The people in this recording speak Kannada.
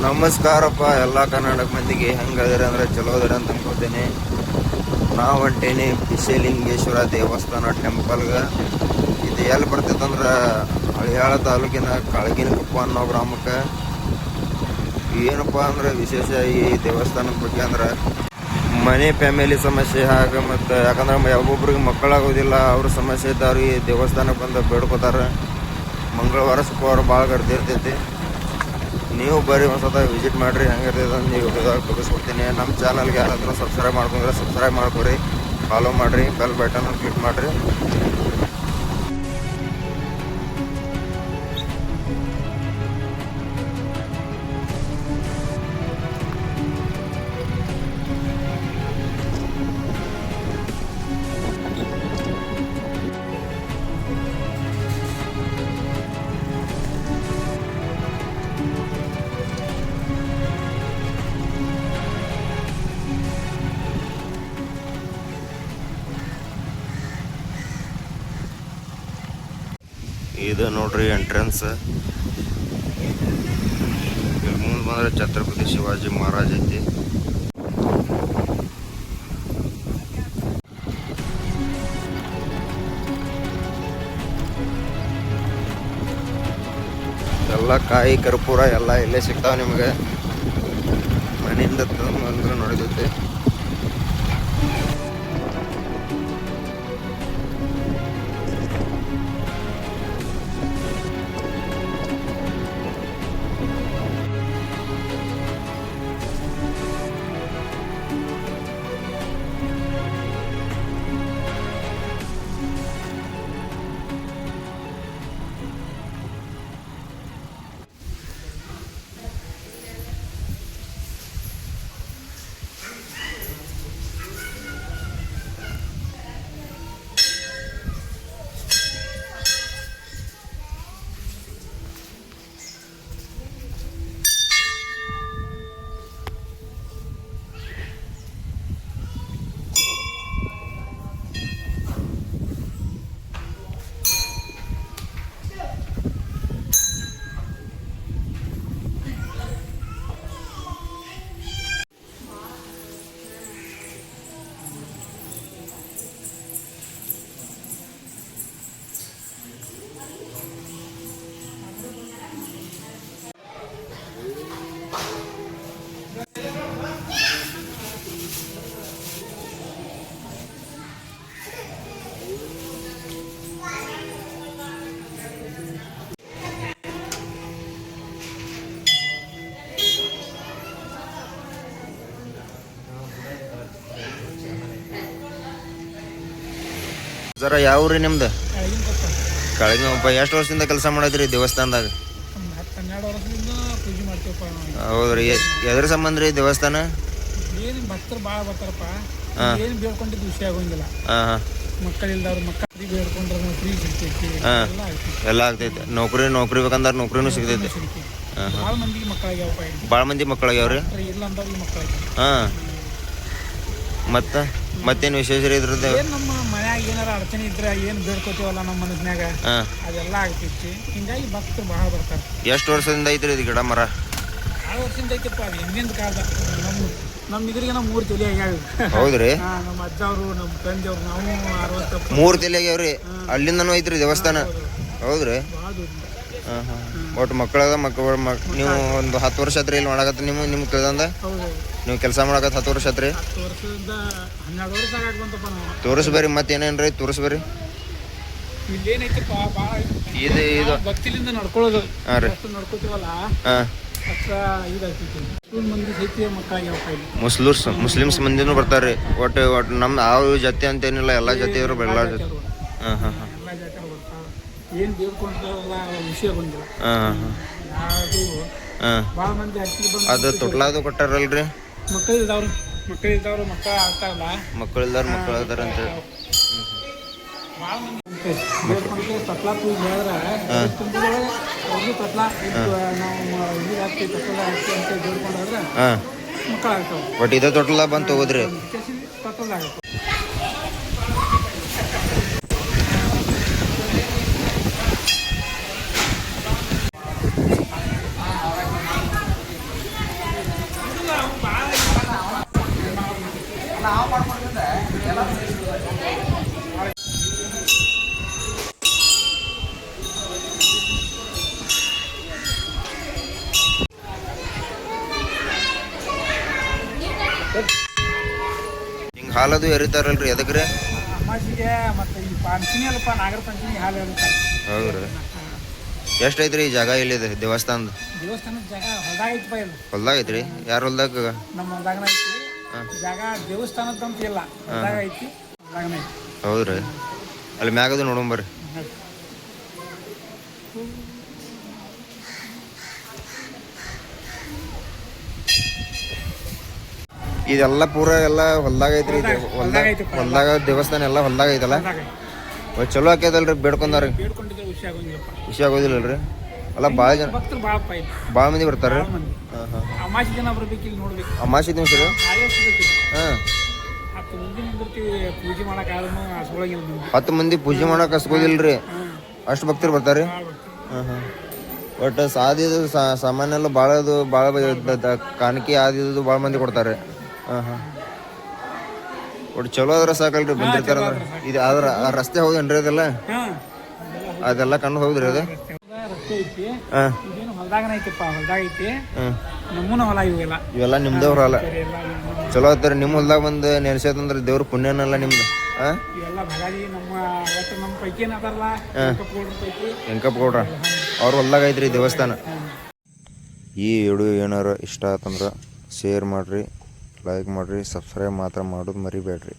ನಮಸ್ಕಾರಪ್ಪ ಎಲ್ಲ ಕರ್ನಾಟಕ ಮಂದಿಗೆ. ಹೆಂಗದಿರ ಅಂದ್ರೆ ಚಲೋ ಅದಿರ ಅಂತ ಅನ್ಕೋತೇನೆ. ನಾವು ಹೊಂಟೇನಿ ಪಿಸೆಲಿಂಗೇಶ್ವರ ದೇವಸ್ಥಾನ ಟೆಂಪಲ್ಗೆ. ಇದು ಎಲ್ಲಿ ಬರ್ತೈತಂದ್ರೆ ಹಳಿಯಾಳ ತಾಲೂಕಿನ ಕಾಳಗಿನಕೊಪ್ಪ ಅನ್ನೋ ಗ್ರಾಮಕ್ಕೆ. ಏನಪ್ಪ ಅಂದ್ರೆ ವಿಶೇಷ ಈ ದೇವಸ್ಥಾನದ ಬಗ್ಗೆ ಅಂದ್ರೆ ಮನೆ ಫ್ಯಾಮಿಲಿ ಸಮಸ್ಯೆ ಮತ್ತು ಯಾಕಂದ್ರೆ ಒಬ್ಬೊಬ್ರಿಗೆ ಮಕ್ಕಳಾಗೋದಿಲ್ಲ, ಅವ್ರ ಸಮಸ್ಯೆ ಇದ್ದವ್ರು ಈ ದೇವಸ್ಥಾನಕ್ಕೆ ಬಂದು ಬೇಡ್ಕೋತಾರೆ. ಮಂಗಳವಾರ ಶುಕ್ರವಾರ ಭಾಳ ಗರ್ದಿ ಇರ್ತೈತಿ. ನೀವು ಬರೀ ಒಂದ್ಸತ ವಿಸಿಟ್ ಮಾಡಿರಿ, ಹೆಂಗಿರ್ತೈತೆ ಅಂತ ನೀವು ವಿಡಿಯೋದಾಗ ತೋರಿಸ್ಕೊಡ್ತೀನಿ. ನಮ್ಮ ಚಾನಲ್ಗೆ ಯಾರಾದರೂ ಸಬ್ಸ್ಕ್ರೈಬ್ ಮಾಡ್ಕೊಂಡ್ರೆ ಸಬ್ಸ್ಕ್ರೈಬ್ ಮಾಡ್ಕೊರಿ, ಫಾಲೋ ಮಾಡಿರಿ, ಬೆಲ್ ಬಟನ್ ಕ್ಲಿಕ್ ಮಾಡಿರಿ. ಇದು ನೋಡ್ರಿ ಎಂಟ್ರೆನ್ಸ್. ಇಲ್ಲಿ ಮುಂದೆ ಬಂದ್ರೆ ಛತ್ರಪತಿ ಶಿವಾಜಿ ಮಹಾರಾಜ್ ಐತಿ. ಎಲ್ಲ ಕಾಯಿ ಕರ್ಪೂರ ಎಲ್ಲ ಇಲ್ಲೇ ಸಿಗ್ತಾವ ನಿಮಗೆ. ಮನೆಯಿಂದ ತಂದ್ರೆ ನೋಡಿದೈತಿ. ಜರ ಯಾವ ಊರಿ ನಿಮ್ದು? ಕಾಳಗಿನಕೊಪ್ಪ. ಎಷ್ಟು ವರ್ಷದಿಂದ ಕೆಲಸ ಮಾಡಿದ್ರಿ ದೇವಸ್ಥಾನದಾಗ? ಹೌದ್ರಿ. ಎದ್ರ ಸಂಬಂಧ ರೀ ದೇವಸ್ಥಾನ? ಭಕ್ತರು ಭಾಳ ಬರ್ತಾರಪ್ಪ. ಏನು ಬೇಡ್ಕೊಂಡಿದ್ದು ವಿಷಯ ಆಗೋಂಗಿಲ್ಲ. ಮಕ್ಕಳಿಲ್ದವ್ರು ಮಕ್ಕಳಿಗೆ ಬೇಡ್ಕೊಂಡ್ರೆ ಫ್ರೀ ಸಿಗ್ತೈತಿ, ಎಲ್ಲ ಆಗ್ತೈತೆ. ನೌಕರಿ ಬೇಕಂದ್ರೆ ನೌಕರಿನೂ ಸಿಗ್ತೈತಿ. ಭಾಳ ಮಂದಿಗೆ ಮಕ್ಕಳಾಗ್ಯಾವಪ್ಪ. ಭಾಳ ಮಂದಿ ಮಕ್ಕಳಾಗ್ಯಾವ್ರಿ. ಇಲ್ಲ ಅಂದವ್ರಿಗೆ ಮಕ್ಕಳಾಗ್ಯಾವ. ಮತ್ತೇನು ವಿಶೇಷ ರೀ ಇದ್ರದ್ದು? ನಮ್ಮ ಮನ್ಯಾಗ ಏನಾರ ಅಡಚಣೆ ಇದ್ರೆ ಏನು ಬೇಡ್ಕೋತೀವಲ್ಲ ನಮ್ಮ ಮನಸ್ನ್ಯಾಗ ಅದೆಲ್ಲ ಆಗ್ತೈತಿ. ಹಿಂಗಾಗಿ ಭಕ್ತರು ಭಾಳ ಬರ್ತಾರೆ. ಎಷ್ಟು ವರ್ಷದಿಂದ ಐತ್ರಿ ಇದು ಗಿಡ ಮರ? ಭಾಳ ವರ್ಷದಿಂದ ಐತಪ್ಪ. ಅದು ಹಿಂದಿನ ಕಾಲದ ನಮ್ಮ ಇದ್ರಿಗೆ ನಾವು 3 ತಲೆ ಆಗ್ಯಾವ. ಹೌದ್ರಿ. ನಮ್ಮ ಅಜ್ಜವ್ರು ನಮ್ಮ ತಂದೆಯವ್ರು ನಾವು 60 3 ತಲೆ ಆಗ್ಯಾವ್ರಿ. ಅಲ್ಲಿಂದನೂ ಐತ್ರಿ ದೇವಸ್ಥಾನ? ಹೌದ್ರಿ. ಭಾಳ ದೊಡ್ಡ. ಒಟ್ಟು ಮಕ್ಕಳಾಗ ನೀವು ಒಂದು 10 ವರ್ಷ ಆತ್ರಿ ಇಲ್ಲಿ ಮಾಡಕತ್ತ? ನಿಮ್ಗೆ ತಿಳಿದಂದ ನೀವು ಕೆಲಸ ಮಾಡಕತ್ತ 10 ವರ್ಷ ಆತ್ರಿ? 10 ವರ್ಷದಿಂದ 12 ವರ್ಷ ಆಗಂತಪ್ಪ. ನಾವು ತೋರಿಸ್ಬೇರಿ. ಮತ್ತೇನೇನ್ರಿ ತೋರಿಸ್ಬೇರಿ. ಇಲ್ಲೇನೈತಪ್ಪ ಭಾಳ ಇದು ಭಕ್ತಿಲಿಂದ ನಡ್ಕೊಳ್ಳೋದು. ಹಾಂ ರೀ. ನಡ್ಕೋತೀವಲ್ಲ ಅಷ್ಟ ಇದಾಗ್ತೈತಿ. ಮಂದಿ ಸಹಿತ ಮಕ್ಕಳಾಗ್ಯಾವಪ್ಪ ಇಲ್ಲಿ. ಮುಸ್ಲಿಮ್ಸ್ ಮಂದಿನೂ ಬರ್ತಾರ್ರಿ. ಒಟ್ಟು ನಮ್ಮ ಯಾವ ಜಾತಿ ಅಂತೇನಿಲ್ಲ, ಎಲ್ಲ ಜಾತಿಯವರು ಎಲ್ಲ ಜಾತಿ. ಎಲ್ಲ ಜಾತಿಯವರು ಬರ್ತಾರೆ. ಏನು ಬೇಡ್ಕೊಂಡ್ರಲ್ಲ ವಿಷಯ ಬಂದಿಲ್ಲ. ಅದು ಭಾಳ ಮಂದಿ ಅದು ತೊಟ್ಲಾದು ಕೊಟ್ಟಾರಲ್ರಿ. ಮಕ್ಕಳಿಲ್ದವ್ರು ಮಕ್ಕಳು ಆಗ್ತಾರಲ್ಲ. ಮಕ್ಕಳಿಲ್ದವ್ರು ಮಕ್ಕಳು ಅದಾರ ಅಂತ ಭಾಳ ಮಂದಿ ತಟ್ಲಾ ಪೂಜೆ ಹೇಳಿದ್ರೆ ಅವ್ರಿಗೆ ತಟ್ಲಾ ನಾವು ಇದು ಹಾಕ್ತೀವಿ ತಟ್ಲ ಹಾಕ್ತೀವಿ ಅಂತ ಬೇಡ್ಕೊಂಡ್ರೆ ಮಕ್ಕಳು ಆಗ್ತಾವೆ. ಬಟ್ ಇದೇ ತೊಟ್ಲ ಬಂದು ತಗೋದ್ರಿ ತಟ್ಲದ ಆಗುತ್ತೆ. ಹಾಲದು ಎರಿತಾರಲ್ರಿ ಎದಕ್ರಿ? ಅಮಾಸಿಗೆ ಮತ್ತು ಈ ಪಂಚಮಿ ಅಲ್ಲಪ್ಪ, ನಾಗರ ಪಂಚಮಿ ಹಾಲು ಎರಿತಾರೆ. ಹೌದ್ರಿ. ಎಷ್ಟೈತ್ರಿ ಈ ಜಾಗ ಇಲ್ಲಿದೆ ದೇವಸ್ಥಾನದ? ದೇವಸ್ಥಾನದ ಜಾಗ ಹೊಲ್ದಾಗ ಐತಪ್ಪ ಇದು. ಹೊಲ್ದಾಗ ಐತ್ರಿ? ಯಾರ ಹೊಲ್ದಾಗ? ನಮ್ಮ ಹೊಲ್ದಾಗನ ಐತಿ ಜಾಗ. ದೇವಸ್ಥಾನದಂತ ಇಲ್ಲ, ಹೊಲ್ದಾಗ ಐತಿ, ಹೊಲ್ದಾಗನ ಐತಿ. ಹೌದ್ರಿ. ಅಲ್ಲಿ ಮ್ಯಾಗದು ನೋಡೋಂಬರ್ರಿ. ಇದೆಲ್ಲ ಪೂರ ಎಲ್ಲ ಹೊಲ್ದಾಗ ಐತ್ರಿ. ಹೊಲ್ದಾಗ ದೇವಸ್ಥಾನ ಎಲ್ಲ ಹೊಲ್ದಾಗ ಐತಲ್ಲ. ಚಲೋ ಆಕೈತಲ್ರಿ? ಬೇಡ್ಕೊಂಡಾರ ಬೇಡ್ಕೊಂಡಿದ್ರೆ ಖುಷಿ ಆಗೋದಿಲ್ಲಲ್ರಿ? ಅಲ್ಲ ಭಾಳ ಜನ ಭಕ್ತರು ಭಾಳ ಮಂದಿ ಬರ್ತಾರೆ. ಅಮಾಸಿ ದಿನ ಬರ್ಬೇಕು, ಇಲ್ಲಿ ನೋಡ್ಬೇಕು. ಅಮಾಸಿ ದಿವಸ ರೀ? ಹಾಂ, 10 ಮಂದಿ ನಿಂದಿರ್ತೀವಿ ಪೂಜೆ ಮಾಡಕ್ಕಾದ್ರೂ ಅಸ್ಕೊಳಂಗಿಲ್ಲ. 10 ಮಂದಿ ಪೂಜೆ ಮಾಡಕ್ಕೆ ಹಸ್ಕೋದಿಲ್ರಿ? ಅಷ್ಟು ಭಕ್ತರು ಬರ್ತಾರೆ? ಹಾಂ ಹಾಂ. ಒಟ್ಟು ಸಾದಿದು ಸಾಮಾನ್ಯ ಎಲ್ಲ ಭಾಳದು ಭಾಳ ಕಾಣಿಕೆ ಆದಿದ್ದು ಭಾಳ ಮಂದಿ ಕೊಡ್ತಾರೆ. ಹಾಂ ಹಾಂ. ಒಟ್ಟು ಚಲೋ ಆದ್ರೆ ಸಾಕಲ್ರಿ ಬಂದಿರ್ತಾರ. ಇದು ಆದ್ರೆ ಆ ರಸ್ತೆ ಹೌದೇನ್ರಿ ಅದೆಲ್ಲ? ಅದೆಲ್ಲ ಕಂಡು ಹೌದ್ರಿ ಅದು? ರಸ್ತೆ ಐತಿ. ಹಾಂ, ಇದೇನು ಹೊಲ್ದಾಗನ ಐತಿಪ್ಪ, ಹೊಲ್ದಾಗ ಐತಿ. ನಮ್ಮೂನ ಹೊಲ ಇವೆಲ್ಲ ನಿಮ್ದವ್ರ ಹೊಲ. ಚಲೋ ಆಯ್ತಾರೆ. ನಿಮ್ಮ ಹೊಲ್ದಾಗ ಬಂದು ನೆನೆಸೈತಂದ್ರೆ ದೇವ್ರ ಪುಣ್ಯನಲ್ಲ ನಿಮ್ದು. ಹಾಂ, ಇವೆಲ್ಲ ಭಗಾದಿ ನಮ್ಮ ಪೈಕಿ ಏನದಾರಲ್ಲ, ವೆಂಕಪ್ಪ ಗೌಡ್ರ ಅವ್ರ ಹೊಲ್ದಾಗ ಐತ್ರಿ ದೇವಸ್ಥಾನ. ಈ ವಿಡಿಯೋ ಏನಾರ ಇಷ್ಟ ಆತಂದ್ರೆ ಶೇರ್ ಮಾಡಿರಿ, ಲೈಕ್ ಮಾಡಿರಿ, ಸಬ್ಸ್ಕ್ರೈಬ್ ಮಾತ್ರ ಮಾಡೋದು ಮರಿಬೇಡ್ರಿ.